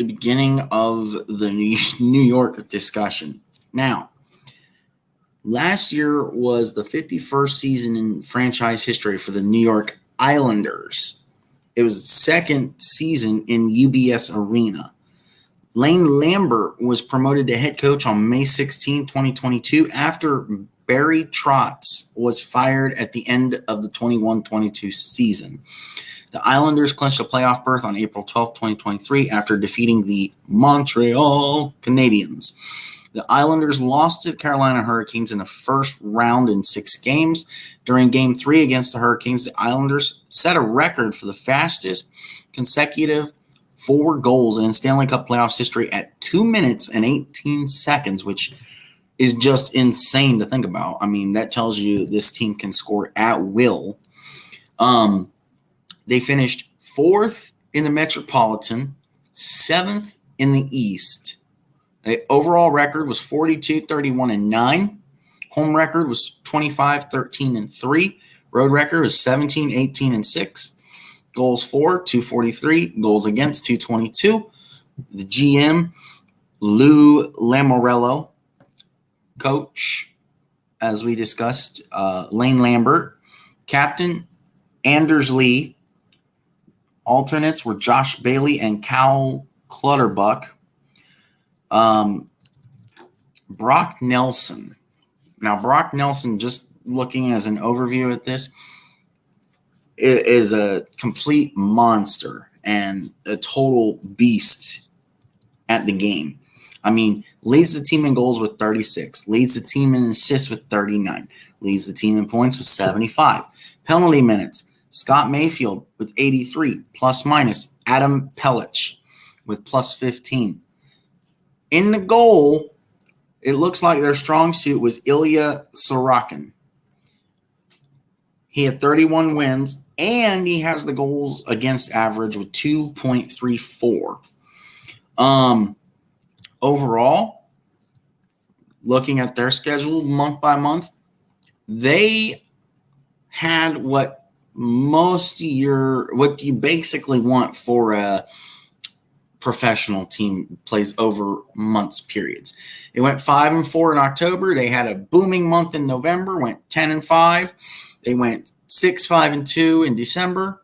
the beginning of the New York discussion. Now, last year was the 51st season in franchise history for the New York Islanders. It was the second season in UBS Arena. Lane Lambert was promoted to head coach on May 16, 2022, after Barry Trotz was fired at the end of the 21-22 season. The Islanders clinched a playoff berth on April 12, 2023, after defeating the Montreal Canadiens. The Islanders lost to the Carolina Hurricanes in the first round in 6 games. During Game 3 against the Hurricanes, the Islanders set a record for the fastest consecutive 4 goals in Stanley Cup playoffs history at 2 minutes and 18 seconds, which is just insane to think about. I mean, that tells you this team can score at will. They finished 4th in the Metropolitan, 7th in the East. The overall record was 42-31-9. Home record was 25-13-3. Road record was 17-18-6. Goals for, 243. Goals against, 222. The GM, Lou Lamoriello. Coach, as we discussed, Lane Lambert. Captain, Anders Lee. Alternates were Josh Bailey and Cal Clutterbuck. Brock Nelson. Now, Brock Nelson, just looking as an overview at this, is a complete monster and a total beast at the game. I mean, leads the team in goals with 36, leads the team in assists with 39, leads the team in points with 75. Penalty minutes, Scott Mayfield with 83, plus minus. Adam Pellich with plus 15. In the goal, it looks like their strong suit was Ilya Sorokin. He had 31 wins, and he has the goals against average with 2.34. Overall, looking at their schedule month by month, they had what you basically want for a professional team plays over months periods. They went 5-4 in October. They had a booming month in November, went 10-5. They went 6-5-2 in December.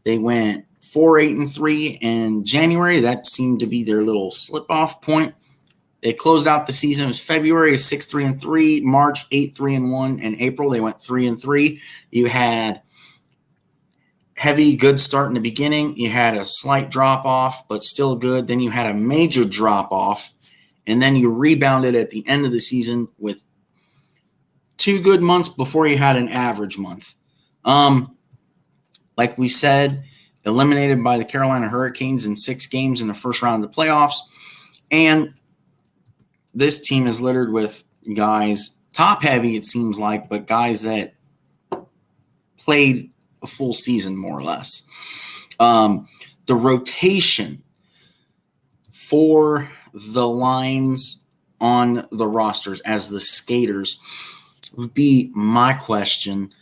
They went 4-8-3 in January. That seemed to be their little slip-off point. They closed out the season as February 6-3-3, March 8-3-1, and April they went 3-3. You had heavy, good start in the beginning. You had a slight drop-off, but still good. Then you had a major drop-off, and then you rebounded at the end of the season with 2 good months before you had an average month. Like we said, eliminated by the Carolina Hurricanes in 6 games in the first round of the playoffs. And this team is littered with guys, top-heavy it seems like, but guys that played a full season more or less. The rotation for the lines on the rosters as the skaters would be my question.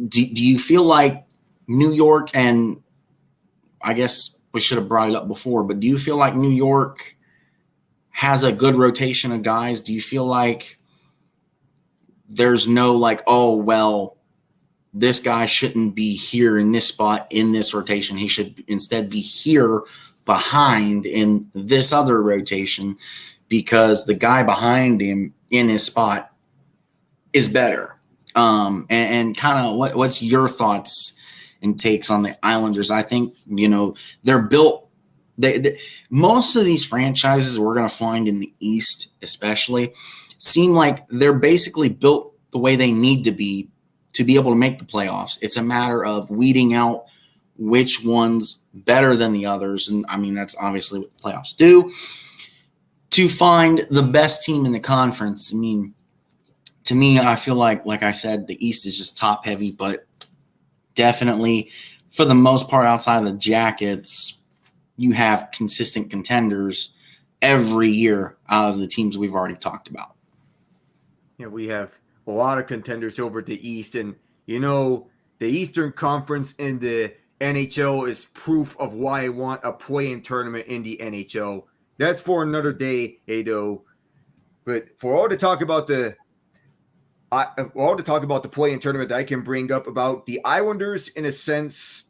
Do you feel like New York, and I guess we should have brought it up before, but do you feel like New York has a good rotation of guys? Do you feel like there's no like, oh, well, this guy shouldn't be here in this spot in this rotation. He should instead be here behind in this other rotation because the guy behind him in his spot is better. And kind of what's your thoughts and takes on the Islanders? I think, they're built. Most of these franchises we're going to find in the East especially seem like they're basically built the way they need to be able to make the playoffs. It's a matter of weeding out which one's better than the others. And, I mean, that's obviously what the playoffs do, to find the best team in the conference. I mean, to me, I feel like I said, the East is just top-heavy, but definitely for the most part outside of the Jackets, you have consistent contenders every year out of the teams we've already talked about. Yeah, we have a lot of contenders over the East, and the Eastern Conference and the NHL is proof of why I want a play-in tournament in the NHL. That's for another day, Ado. But for all to talk about the play-in tournament that I can bring up about the Islanders, in a sense,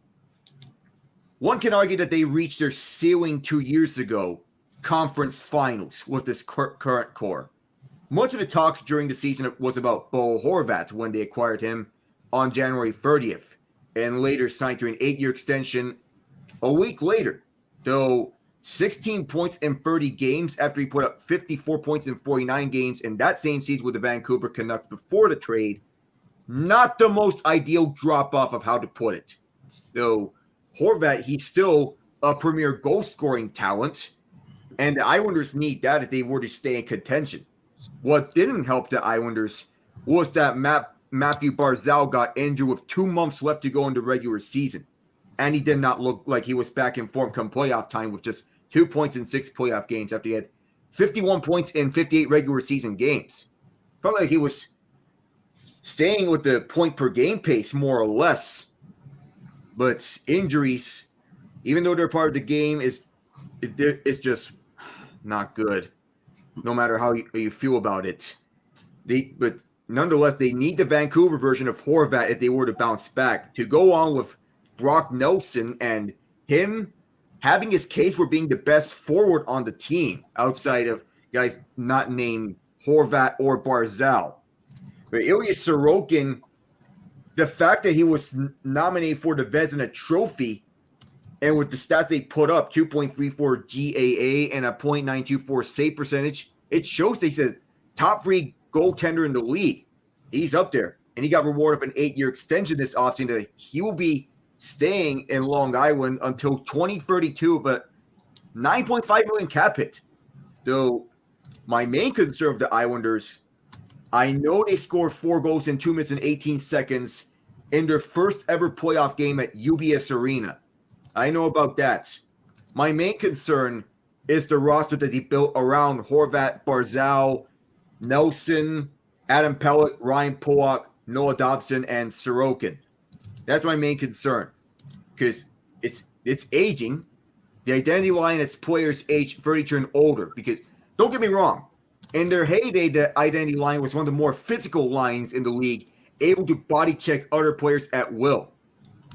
one can argue that they reached their ceiling 2 years ago, conference finals with this current core. Much of the talk during the season was about Bo Horvat when they acquired him on January 30th and later signed to an 8-year extension a week later. Though 16 points in 30 games after he put up 54 points in 49 games in that same season with the Vancouver Canucks before the trade, not the most ideal drop-off of how to put it. Though Horvat, he's still a premier goal-scoring talent, and the Islanders need that if they were to stay in contention. What didn't help the Islanders was that Matthew Barzal got injured with 2 months left to go in the regular season, and he did not look like he was back in form come playoff time with just 2 points in 6 playoff games after he had 51 points in 58 regular season games. Felt like he was staying with the point per game pace more or less. But injuries, even though they're part of the game, it's just not good, no matter how you feel about it. But nonetheless, they need the Vancouver version of Horvat if they were to bounce back. To go on with Brock Nelson and him having his case for being the best forward on the team outside of guys not named Horvat or Barzal. But Ilya Sorokin, the fact that he was nominated for the Vezina Trophy, and with the stats they put up, 2.34 GAA and a .924 save percentage, it shows that he's a top 3 goaltender in the league. He's up there, and he got rewarded with an 8-year extension this offseason that he will be staying in Long Island until 2032, but $9.5 million cap hit. Though my main concern of the Islanders, I know they scored 4 goals in 2 minutes and 18 seconds in their first ever playoff game at UBS Arena. I know about that. My main concern is the roster that they built around Horvat, Barzal, Nelson, Adam Pellet, Ryan Pulock, Noah Dobson, and Sorokin. That's my main concern because it's aging. The identity line as players age 32 and older. Because don't get me wrong, in their heyday, the identity line was one of the more physical lines in the league, able to body check other players at will.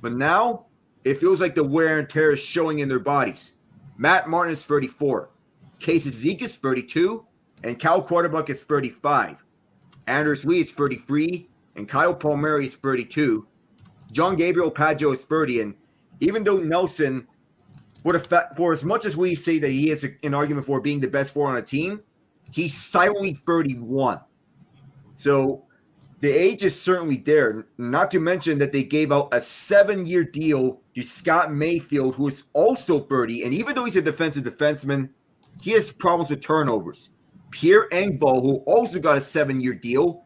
But now it feels like the wear and tear is showing in their bodies. Matt Martin is 34, Casey Zeke is 32, and Cal Quarterbuck is 35. Anders Lee is 33, and Kyle Palmieri is 32. John Gabriel Pageau is 30, and even though Nelson, for as much as we say that he has an argument for being the best forward on a team, he's silently 31. So the age is certainly there. Not to mention that they gave out a 7-year deal to Scott Mayfield, who is also 30. And even though he's a defensive defenseman, he has problems with turnovers. Pierre Engvall, who also got a 7-year deal,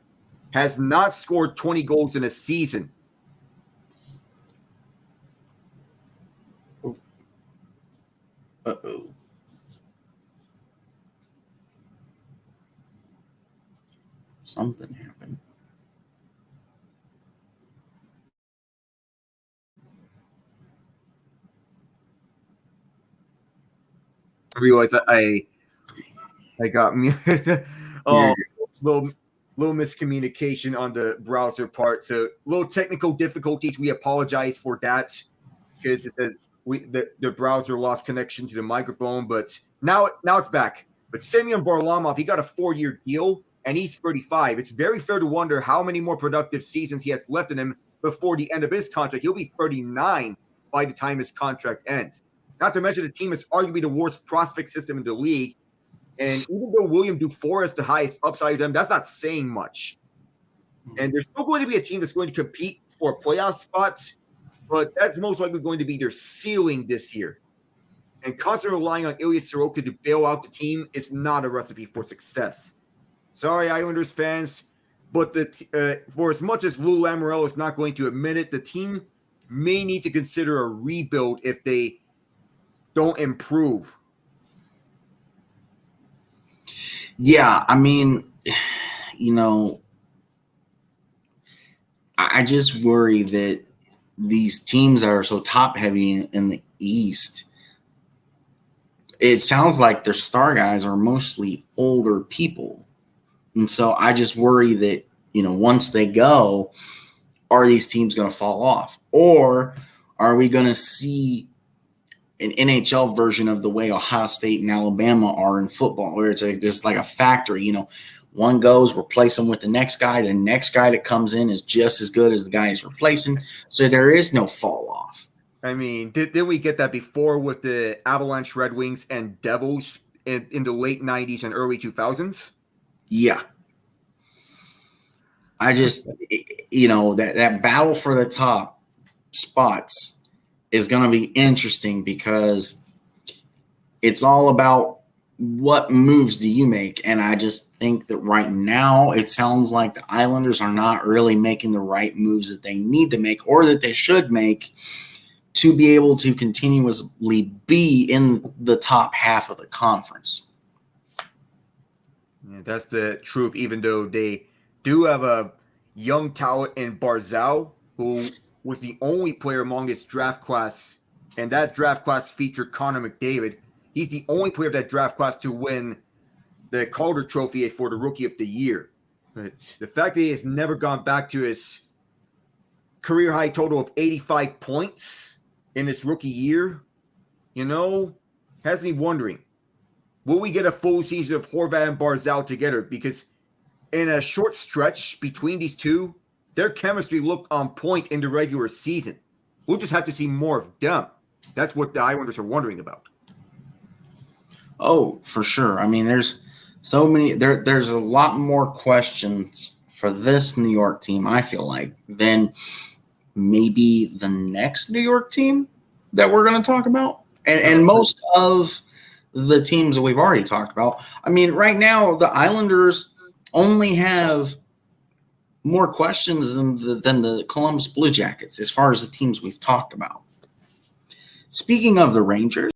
has not scored 20 goals in a season. Uh-oh. Something happened. I realized I got muted. Little miscommunication on the browser part. So little technical difficulties. We apologize for that because the browser lost connection to the microphone, but now it's back. But Semyon Varlamov, he got a 4-year deal, and he's 35. It's very fair to wonder how many more productive seasons he has left in him before the end of his contract. He'll be 39 by the time his contract ends. Not to mention the team is arguably the worst prospect system in the league. And even though William Dufour has the highest upside of them, that's not saying much. And there's still going to be a team that's going to compete for playoff spots, but that's most likely going to be their ceiling this year. And constantly relying on Ilya Sorokin to bail out the team is not a recipe for success. Sorry, Islanders fans, but for as much as Lou Lamoriello is not going to admit it, the team may need to consider a rebuild if they don't improve. Yeah, I mean, I just worry that these teams that are so top heavy in the East, it sounds like their star guys are mostly older people. And so I just worry that, once they go, are these teams going to fall off? Or are we going to see an NHL version of the way Ohio State and Alabama are in football, where it's just like a factory? One goes, replace them with the next guy. The next guy that comes in is just as good as the guy he's replacing. So there is no fall off. I mean, did we get that before with the Avalanche, Red Wings, and Devils in the late 90s and early 2000s? Yeah. I just, that battle for the top spots is going to be interesting, because it's all about what moves do you make. And I just think that right now it sounds like the Islanders are not really making the right moves that they need to make, or that they should make, to be able to continuously be in the top half of the conference. Yeah, that's the truth, even though they do have a young talent in Barzal, who was the only player among his draft class, and that draft class featured Connor McDavid. He's the only player of that draft class to win the Calder Trophy for the Rookie of the Year. But the fact that he has never gone back to his career high total of 85 points in his rookie year, has me wondering, will we get a full season of Horvat and Barzal together? Because in a short stretch between these two, their chemistry looked on point in the regular season. We'll just have to see more of them. That's what the Islanders are wondering about. Oh, for sure. I mean, there's so many. There's a lot more questions for this New York team, I feel like, than maybe the next New York team that we're going to talk about. And most of the teams that we've already talked about. I mean, right now, the Islanders only have more questions than the Columbus Blue Jackets as far as the teams we've talked about. Speaking of the Rangers,